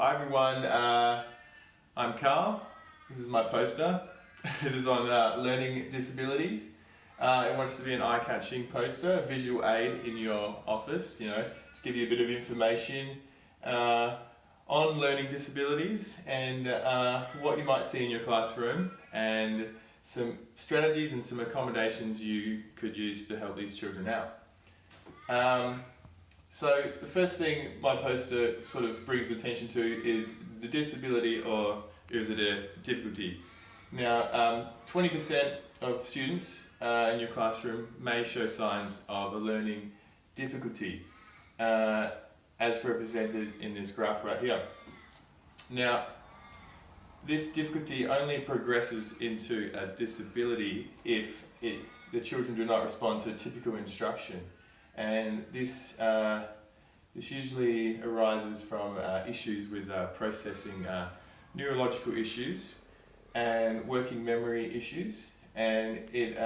Hi everyone, I'm Carl. This is my poster. This is on learning disabilities. It wants to be an eye-catching poster, a visual aid in your office, to give you a bit of information on learning disabilities and what you might see in your classroom and some strategies and some accommodations you could use to help these children out. So the first thing my poster sort of brings attention to is the disability, or is it a difficulty? Now, 20% of students in your classroom may show signs of a learning difficulty, as represented in this graph right here. Now, this difficulty only progresses into a disability if the children do not respond to typical instruction. And this usually arises from issues with processing neurological issues and working memory issues, and it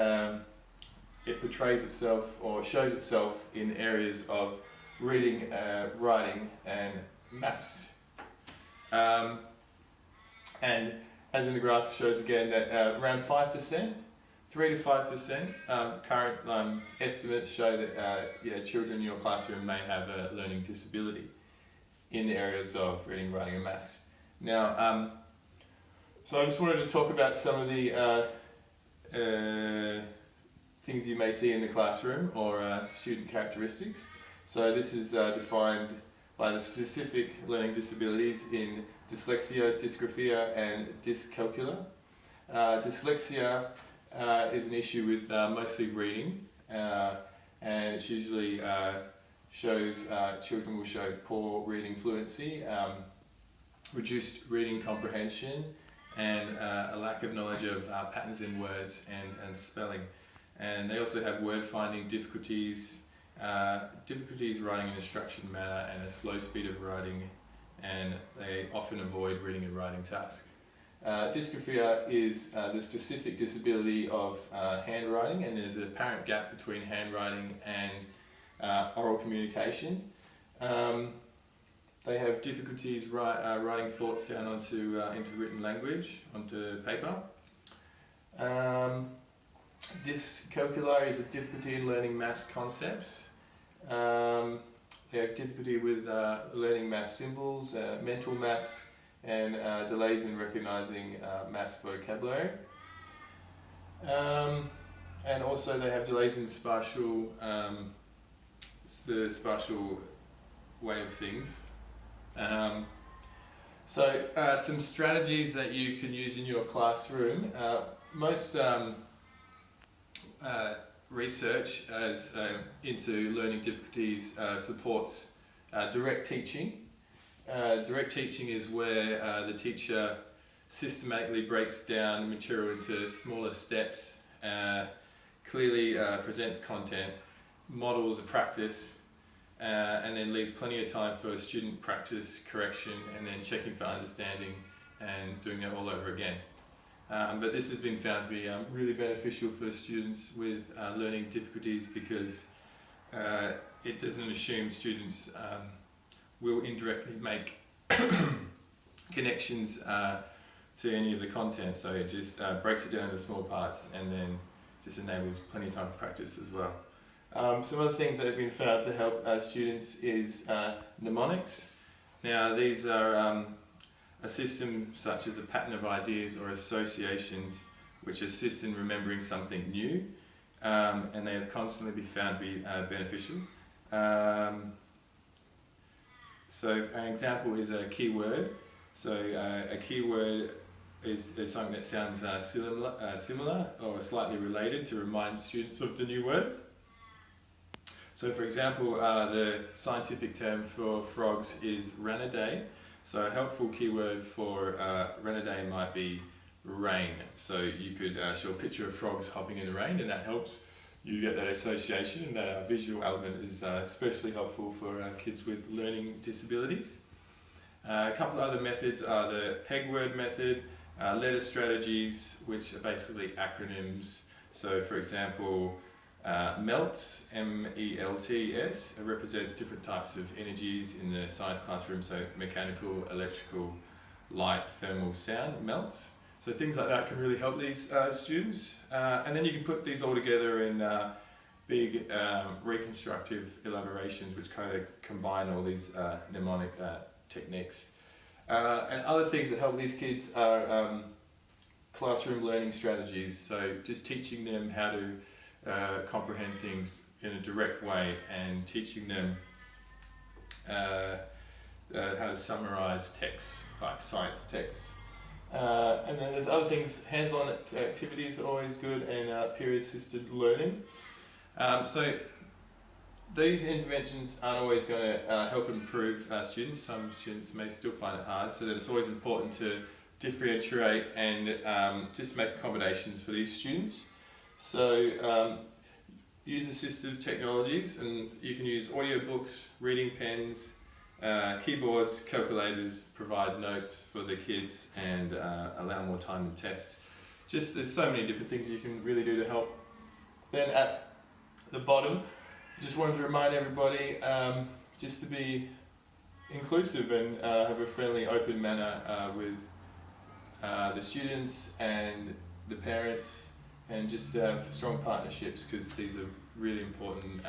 portrays itself or shows itself in areas of reading, writing and maths. And as in the graph shows again that around 5%, 3 to 5%, current estimates show that children in your classroom may have a learning disability in the areas of reading, writing and maths. Now, so I just wanted to talk about some of the things you may see in the classroom or student characteristics. So this is defined by the specific learning disabilities in dyslexia, dysgraphia and dyscalculia. Dyslexia is an issue with mostly reading, and it usually shows children will show poor reading fluency, reduced reading comprehension, and a lack of knowledge of patterns in words and spelling. And they also have word finding difficulties, difficulties writing in a structured manner and a slow speed of writing, and they often avoid reading and writing tasks. Dysgraphia is the specific disability of handwriting, and there's an apparent gap between handwriting and oral communication. They have difficulties writing thoughts down into written language, onto paper. Dyscalculia is a difficulty in learning maths concepts. They have difficulty with learning maths symbols, mental maths, and delays in recognizing maths vocabulary. And also they have delays in the spatial way of things. So some strategies that you can use in your classroom. Most research into learning difficulties supports direct teaching. Direct teaching is where the teacher systematically breaks down material into smaller steps, clearly presents content, models a practice, and then leaves plenty of time for student practice, correction, and then checking for understanding and doing it all over again. But this has been found to be really beneficial for students with learning difficulties because it doesn't assume students will indirectly make connections to any of the content, so it just breaks it down into small parts and then just enables plenty of time for practice as well. Some other things that have been found to help students is mnemonics. Now these are a system such as a pattern of ideas or associations which assist in remembering something new, and they have constantly been found to be beneficial. So an example is a keyword. So a keyword is something that sounds similar or slightly related to remind students of the new word. So for example, the scientific term for frogs is ranidae. So a helpful keyword for ranidae might be rain. So you could show a picture of frogs hopping in the rain, and that helps you get that association, and that visual element is especially helpful for kids with learning disabilities. A couple of other methods are the peg word method, letter strategies, which are basically acronyms. So for example, MELTS, MELTS, represents different types of energies in the science classroom, so mechanical, electrical, light, thermal, sound, MELTS. So things like that can really help these students. And then you can put these all together in big reconstructive elaborations which kind of combine all these mnemonic techniques. And other things that help these kids are classroom learning strategies, so just teaching them how to comprehend things in a direct way and teaching them how to summarize texts, like science texts. And then there's other things, hands-on activities are always good, and peer-assisted learning. So these interventions aren't always going to help improve students. Some students may still find it hard, so that it's always important to differentiate and just make accommodations for these students. So use assistive technologies, and you can use audiobooks, reading pens, keyboards, calculators, provide notes for the kids, and allow more time to test. Just there's so many different things you can really do to help. Then at the bottom, just wanted to remind everybody just to be inclusive and have a friendly, open manner with the students and the parents, and just to have strong partnerships, because these are really important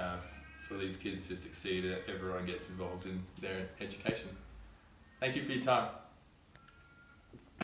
for these kids to succeed. Everyone gets involved in their education. Thank you for your time.